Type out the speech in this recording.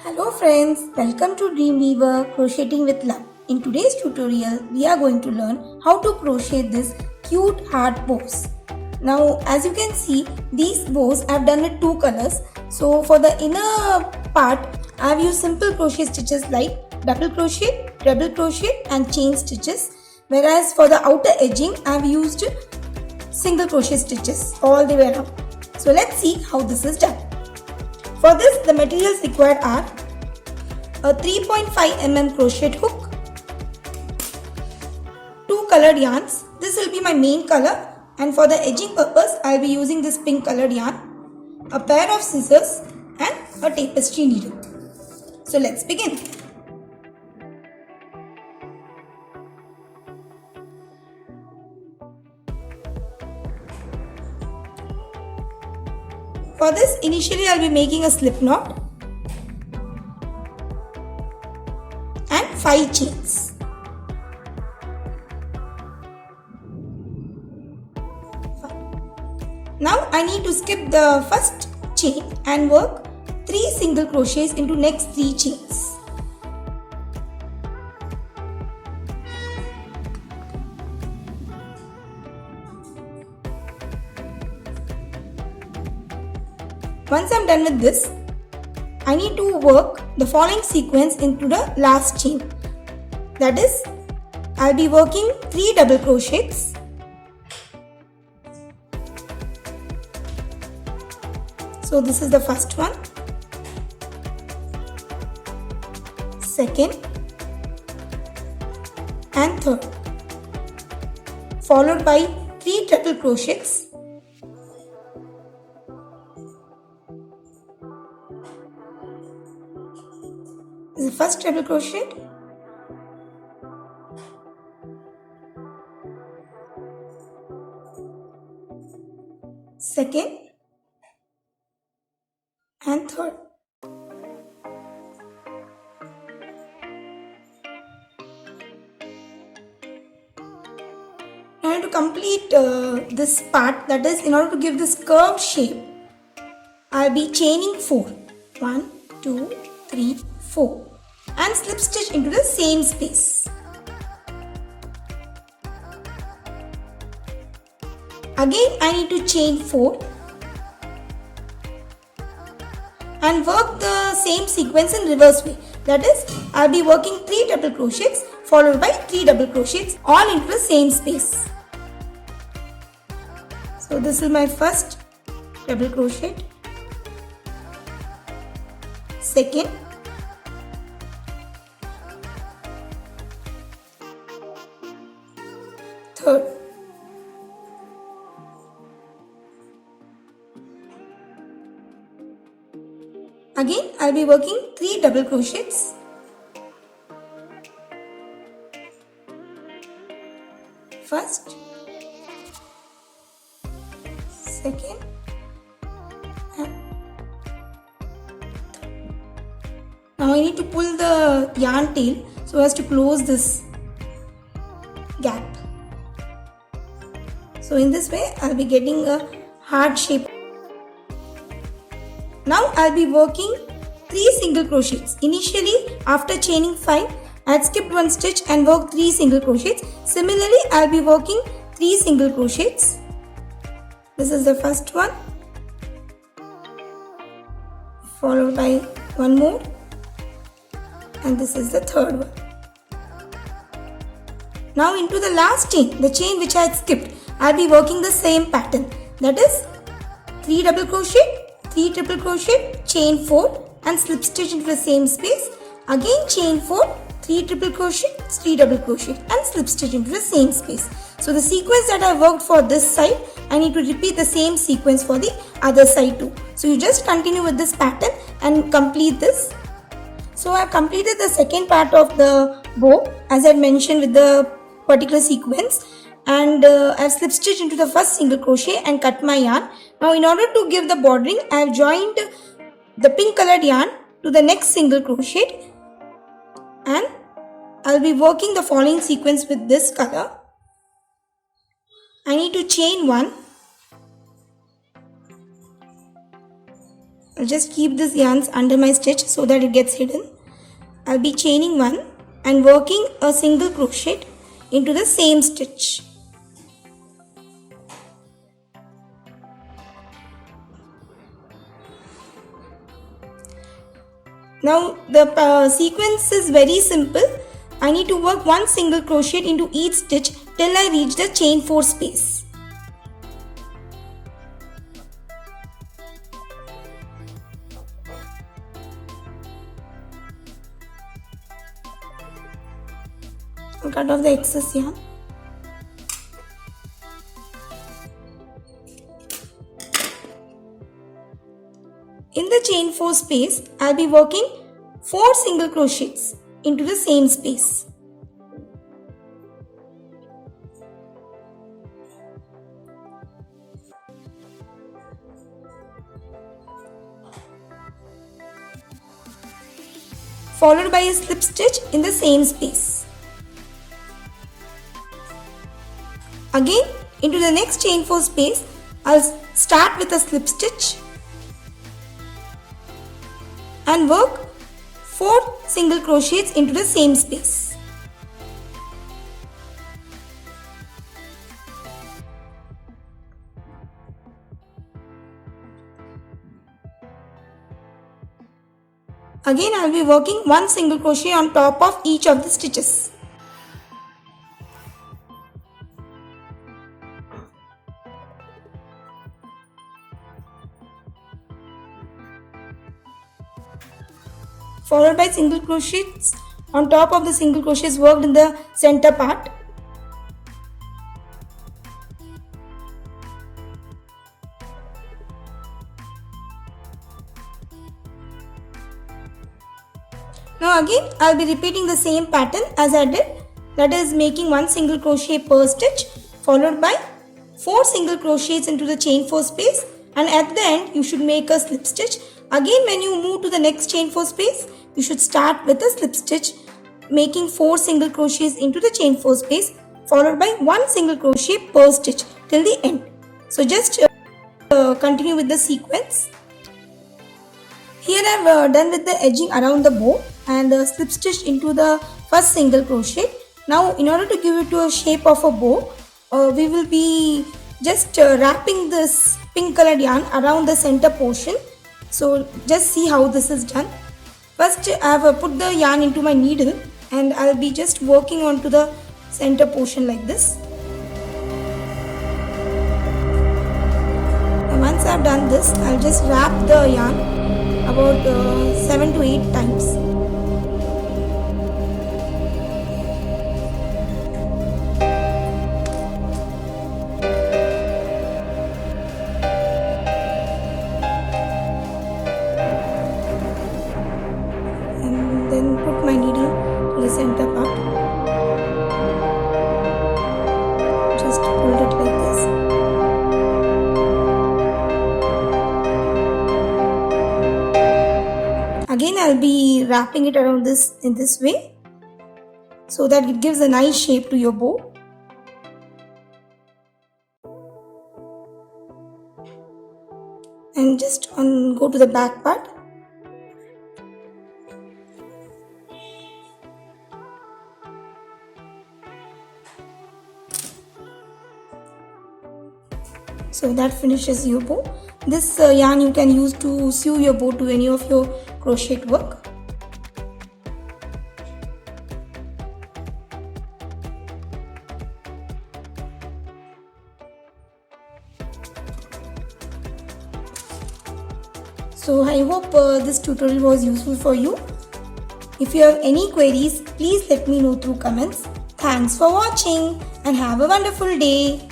Hello friends, welcome to Dreamweaver Crocheting with Love. In today's tutorial, we are going to learn how to crochet this cute heart bows. Now as you can see, these bows I have done with two colors. So for the inner part, I have used simple crochet stitches like double crochet, treble crochet and chain stitches. Whereas for the outer edging, I have used single crochet stitches all the way around. So let's see how this is done. For this, the materials required are a 3.5 mm crochet hook, two colored yarns. This will be my main color, and for the edging purpose, I will be using this pink colored yarn, a pair of scissors and a tapestry needle. So let's begin. For this, initially I will be making a slip knot and 5 chains. Now I need to skip the first chain and work 3 single crochets into next 3 chains. Once I am done with this, I need to work the following sequence into the last chain. That is, I will be working 3 double crochets, so this is the first one, second and third, followed by 3 triple crochets, this is the first treble crochet, second and third. Now to complete this part, that is, in order to give this curved shape, I will be chaining 4. 1, 2, 3, 4 and slip stitch into the same space. Again I need to chain 4 and work the same sequence in reverse way. That is, I will be working 3 double crochets followed by 3 double crochets all into the same space. So this is my first double crochet, second, third, again I will be working 3 double crochets, first, second and third. Now I need to pull the yarn tail so as to close this gap. So in this way I will be getting a heart shape. Now I will be working 3 single crochets. Initially, after chaining 5, I had skipped 1 stitch and worked 3 single crochets. Similarly, I will be working 3 single crochets. This is the first one, followed by 1 more, and this is the third one. Now into the last chain, the chain which I had skipped, I will be working the same pattern. That is 3 double crochet, 3 triple crochet, chain 4 and slip stitch into the same space. Again chain 4, 3 triple crochet, 3 double crochet and slip stitch into the same space. So the sequence that I worked for this side, I need to repeat the same sequence for the other side too. So you just continue with this pattern and complete this. So I have completed the second part of the bow as I mentioned with the particular sequence, and I have slip stitched into the first single crochet and cut my yarn. Now in order to give the bordering, I have joined the pink colored yarn to the next single crochet and I will be working the following sequence with this color. I need to chain 1 I'll just keep these yarns under my stitch so that it gets hidden. I'll be chaining one and working a single crochet into the same stitch. Now the sequence is very simple. I need to work one single crochet into each stitch till I reach the chain 4 space. I'll cut off the excess yarn. In the chain 4 space, I'll be working 4 single crochets into the same space. Followed by a slip stitch in the same space. Again, into the next chain 4 space, I'll start with a slip stitch and work 4 single crochets into the same space. Again, I will be working one single crochet on top of each of the stitches. Followed by single crochets on top of the single crochets worked in the center part. Now again I will be repeating the same pattern as I did, that is making one single crochet per stitch followed by 4 single crochets into the chain 4 space, and at the end you should make a slip stitch. Again, when you move to the next chain 4 space, you should start with a slip stitch, making 4 single crochets into the chain 4 space followed by 1 single crochet per stitch till the end. So just continue with the sequence. Here I have done with the edging around the bow and slip stitched into the first single crochet. Now in order to give it to a shape of a bow, we will be just wrapping this pink colored yarn around the center portion. So just see how this is done. First I have put the yarn into my needle and I will be just working onto the center portion like this. And once I have done this, I will just wrap the yarn about 7 to 8 times. And then put my needle to the center part. Just hold it like this. Again, I'll be wrapping it around this in this way so that it gives a nice shape to your bow. And just go to the back part. So that finishes your bow. This yarn you can use to sew your bow to any of your crochet work. So I hope this tutorial was useful for you. If you have any queries, please let me know through comments. Thanks for watching and have a wonderful day.